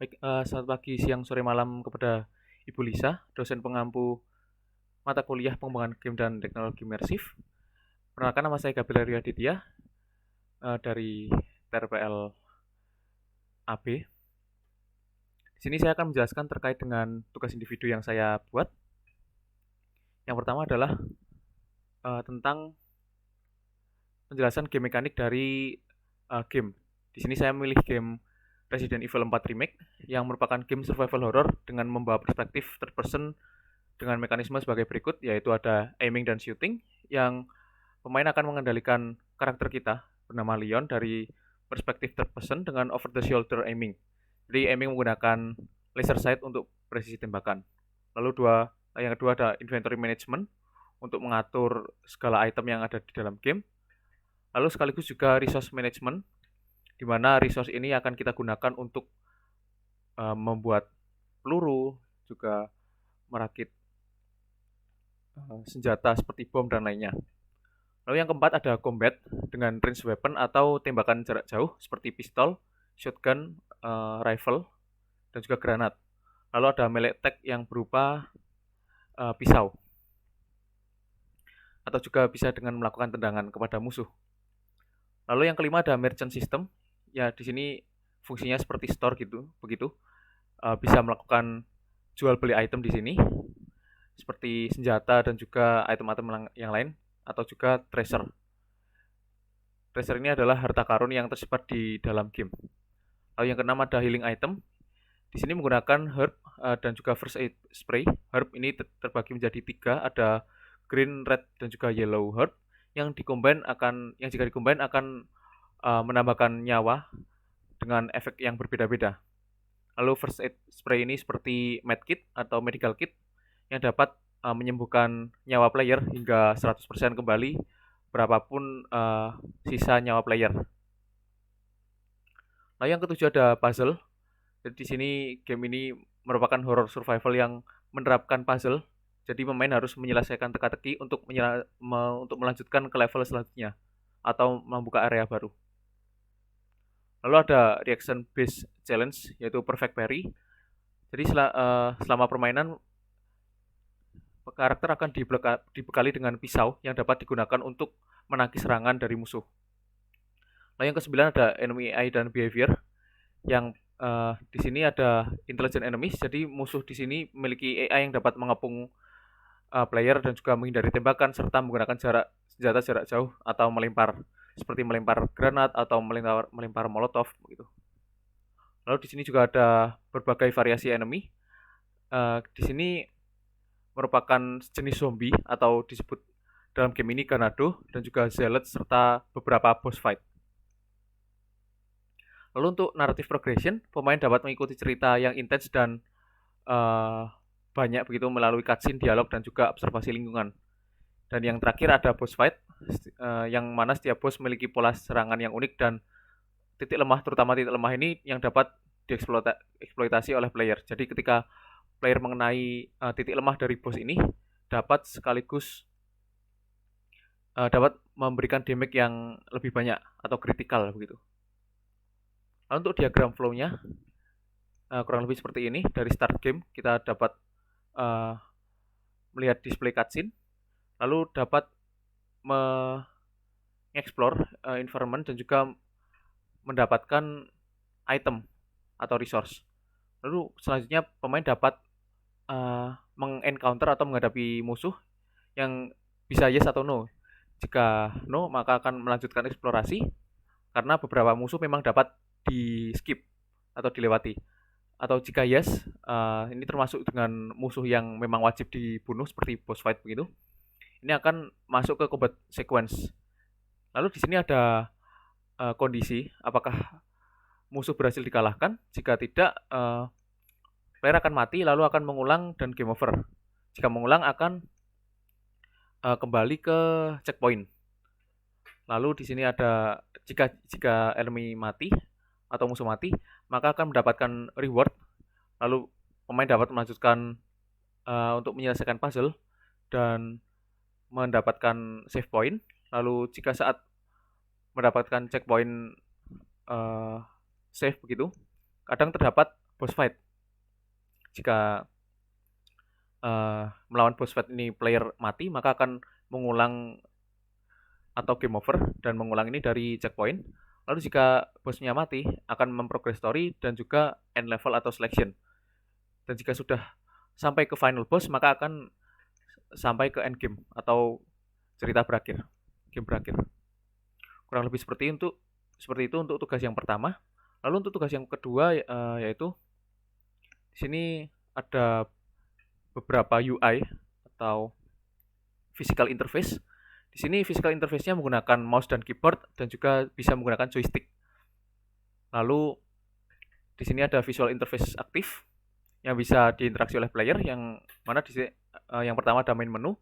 Baik, selamat pagi, siang, sore, malam kepada Ibu Lisa, dosen pengampu mata kuliah pengembangan game dan teknologi imersif. Perkenalkan, nama saya Gabriel Ria Aditya dari TRPL AB. Di sini saya akan menjelaskan terkait dengan tugas individu yang saya buat. Yang pertama adalah tentang penjelasan game mekanik dari game. Di sini saya memilih game Resident Evil 4 Remake yang merupakan game survival horror dengan membawa perspektif third person dengan mekanisme sebagai berikut, yaitu ada aiming dan shooting, yang pemain akan mengendalikan karakter kita bernama Leon dari perspektif third person dengan over the shoulder aiming. Jadi aiming menggunakan laser sight untuk presisi tembakan. Lalu yang kedua ada inventory management untuk mengatur segala item yang ada di dalam game. Lalu sekaligus juga resource management, di mana resource ini akan kita gunakan untuk membuat peluru, juga merakit senjata seperti bom dan lainnya. Lalu yang keempat ada combat dengan range weapon atau tembakan jarak jauh seperti pistol, shotgun, rifle, dan juga granat. Lalu ada melee attack yang berupa pisau, atau juga bisa dengan melakukan tendangan kepada musuh. Lalu yang kelima ada merchant system. Ya, di sini fungsinya seperti store gitu, begitu. Bisa melakukan jual beli item di sini, seperti senjata dan juga item-item yang lain, atau juga treasure. Treasure ini adalah harta karun yang tersebar di dalam game. Lalu yang keenam ada healing item. Di sini menggunakan herb dan juga first aid spray. Herb ini terbagi menjadi 3, ada green, red, dan juga yellow herb yang jika dikombin akan menambahkan nyawa dengan efek yang berbeda-beda. Lalu first aid spray ini seperti medkit atau medical kit yang dapat menyembuhkan nyawa player hingga 100% kembali berapapun sisa nyawa player. Lalu yang ketujuh ada puzzle. Jadi di sini game ini merupakan horror survival yang menerapkan puzzle. Jadi pemain harus menyelesaikan teka-teki untuk melanjutkan ke level selanjutnya atau membuka area baru. Lalu ada reaction based challenge, yaitu perfect parry. Jadi selama permainan karakter akan dibekali dengan pisau yang dapat digunakan untuk menangkis serangan dari musuh. Lalu yang ke-9 ada enemy AI dan behavior, yang di sini ada intelligent enemies. Jadi musuh di sini memiliki AI yang dapat mengepung player dan juga menghindari tembakan serta menggunakan senjata jarak jauh atau melempar, seperti melempar granat atau melempar molotov begitu. Lalu di sini juga ada berbagai variasi enemy. Di sini merupakan jenis zombie atau disebut dalam game ini Ganado dan juga Zealot serta beberapa boss fight. Lalu untuk narrative progression, pemain dapat mengikuti cerita yang intens dan banyak begitu melalui cutscene, dialog, dan juga observasi lingkungan. Dan yang terakhir ada boss fight, yang mana setiap boss memiliki pola serangan yang unik dan titik lemah, terutama titik lemah ini yang dapat dieksploitasi oleh player. Jadi ketika player mengenai titik lemah dari boss ini, dapat sekaligus dapat memberikan damage yang lebih banyak atau kritikal begitu. Lalu untuk diagram flow-nya kurang lebih seperti ini. Dari start game kita dapat melihat display cutscene, lalu dapat mengeksplor environment dan juga mendapatkan item atau resource. Lalu selanjutnya pemain dapat mengencounter atau menghadapi musuh yang bisa yes atau no. Jika no, maka akan melanjutkan eksplorasi karena beberapa musuh memang dapat di skip atau dilewati. Atau jika yes, ini termasuk dengan musuh yang memang wajib dibunuh seperti boss fight begitu. Ini akan masuk ke combat sequence. Lalu di sini ada kondisi apakah musuh berhasil dikalahkan. Jika tidak, player akan mati lalu akan mengulang dan game over. Jika mengulang akan kembali ke checkpoint. Lalu di sini ada jika enemy mati atau musuh mati, maka akan mendapatkan reward. Lalu pemain dapat melanjutkan untuk menyelesaikan puzzle dan mendapatkan save point. Lalu jika saat mendapatkan checkpoint save begitu, kadang terdapat boss fight. Jika melawan boss fight ini player mati, maka akan mengulang atau game over dan mengulang ini dari checkpoint. Lalu jika bosnya mati, akan memprogress story dan juga end level atau selection. Dan jika sudah sampai ke final boss, maka akan sampai ke end game atau cerita berakhir, game berakhir. Kurang lebih seperti itu untuk tugas yang pertama. Lalu untuk tugas yang kedua yaitu di sini ada beberapa UI atau physical interface. Di sini physical interface-nya menggunakan mouse dan keyboard dan juga bisa menggunakan joystick. Lalu di sini ada visual interface aktif yang bisa diinteraksi oleh player, yang mana di sini yang pertama ada main menu.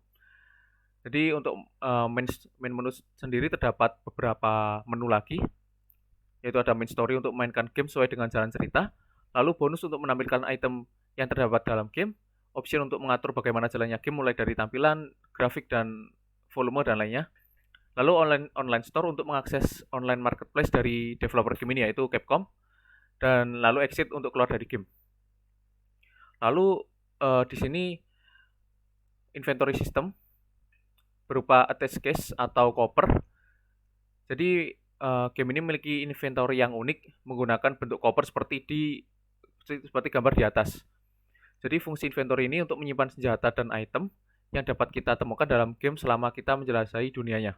Jadi untuk main menu sendiri terdapat beberapa menu lagi, yaitu ada main story untuk memainkan game sesuai dengan jalan cerita, lalu bonus untuk menampilkan item yang terdapat dalam game, option untuk mengatur bagaimana jalannya game mulai dari tampilan, grafik, dan volume dan lainnya. Lalu online store untuk mengakses online marketplace dari developer game ini, yaitu Capcom, dan lalu exit untuk keluar dari game. Lalu di sini inventory system berupa attach case atau koper. Jadi game ini memiliki inventory yang unik menggunakan bentuk koper seperti gambar di atas. Jadi fungsi inventory ini untuk menyimpan senjata dan item yang dapat kita temukan dalam game selama kita menjelajahi dunianya.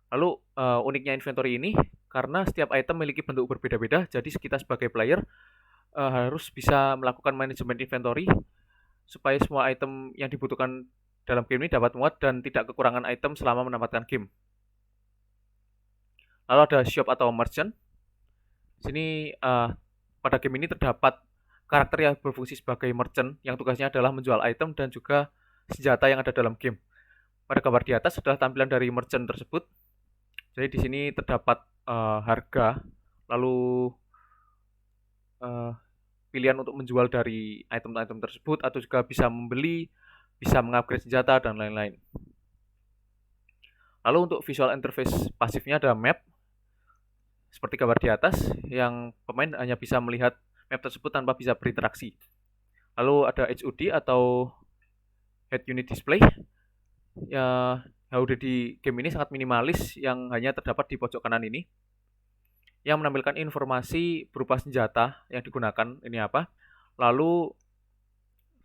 Lalu uniknya inventory ini karena setiap item memiliki bentuk berbeda-beda, jadi kita sebagai player harus bisa melakukan manajemen inventory supaya semua item yang dibutuhkan dalam game ini dapat muat dan tidak kekurangan item selama menempatkan game. Lalu ada shop atau merchant. Di sini pada game ini terdapat karakter yang berfungsi sebagai merchant yang tugasnya adalah menjual item dan juga senjata yang ada dalam game. Pada gambar di atas adalah tampilan dari merchant tersebut. Jadi di sini terdapat harga, lalu pilihan untuk menjual dari item-item tersebut, atau juga bisa membeli, bisa mengupgrade senjata, dan lain-lain. Lalu untuk visual interface pasifnya ada map, seperti gambar di atas, yang pemain hanya bisa melihat map tersebut tanpa bisa berinteraksi. Lalu ada HUD atau Head Unit Display. Ya, HUD di game ini sangat minimalis, yang hanya terdapat di pojok kanan ini, yang menampilkan informasi berupa senjata yang digunakan, ini apa, lalu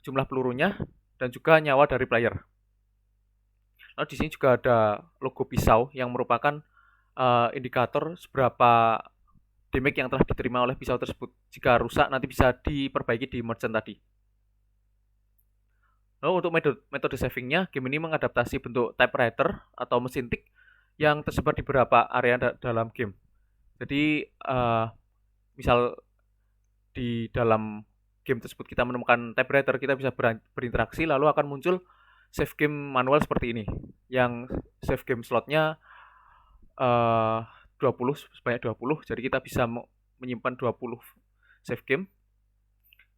jumlah pelurunya, dan juga nyawa dari player. Lalu di sini juga ada logo pisau yang merupakan indikator seberapa damage yang telah diterima oleh pisau tersebut. Jika rusak nanti bisa diperbaiki di merchant tadi. Lalu untuk metode savingnya, game ini mengadaptasi bentuk typewriter atau mesin tik yang tersebar di beberapa area dalam game. Jadi misal di dalam game tersebut kita menemukan typewriter, kita bisa berinteraksi, lalu akan muncul save game manual seperti ini, yang save game slotnya 20, sebanyak 20, jadi kita bisa menyimpan 20 save game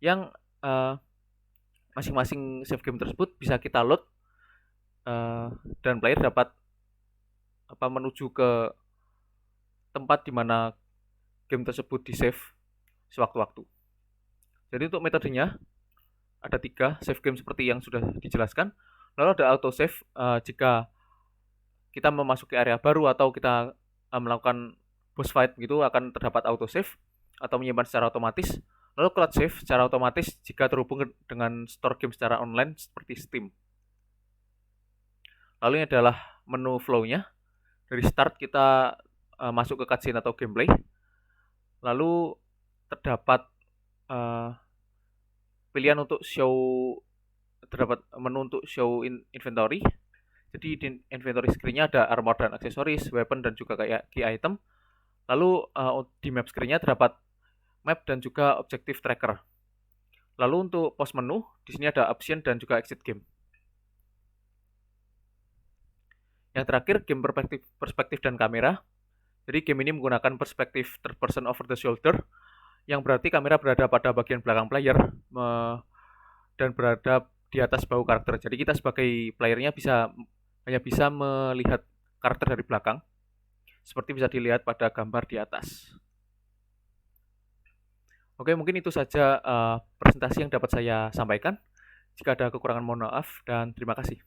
yang masing-masing save game tersebut bisa kita load dan player dapat menuju ke tempat di mana game tersebut di save sewaktu-waktu. Jadi untuk metodenya ada 3 save game seperti yang sudah dijelaskan. Lalu ada auto save jika kita memasuki area baru atau kita melakukan boss fight gitu, akan terdapat auto save atau menyimpan secara otomatis. Lalu cloud save secara otomatis jika terhubung dengan store game secara online seperti Steam. Lalu ini adalah menu flow-nya. Dari start kita masuk ke cutscene atau gameplay. Lalu terdapat pilihan untuk terdapat menu untuk show inventory. Jadi di inventory screen-nya ada armor dan aksesoris, weapon, dan juga kayak key item. Lalu di map screen-nya terdapat map dan juga objective tracker. Lalu untuk post menu, di sini ada option dan juga exit game. Yang terakhir, game perspektif dan kamera. Jadi game ini menggunakan perspektif third person over the shoulder, yang berarti kamera berada pada bagian belakang player dan berada di atas bahu karakter. Jadi kita sebagai playernya hanya bisa melihat karakter dari belakang, seperti bisa dilihat pada gambar di atas. Oke, mungkin itu saja presentasi yang dapat saya sampaikan. Jika ada kekurangan mohon maaf dan terima kasih.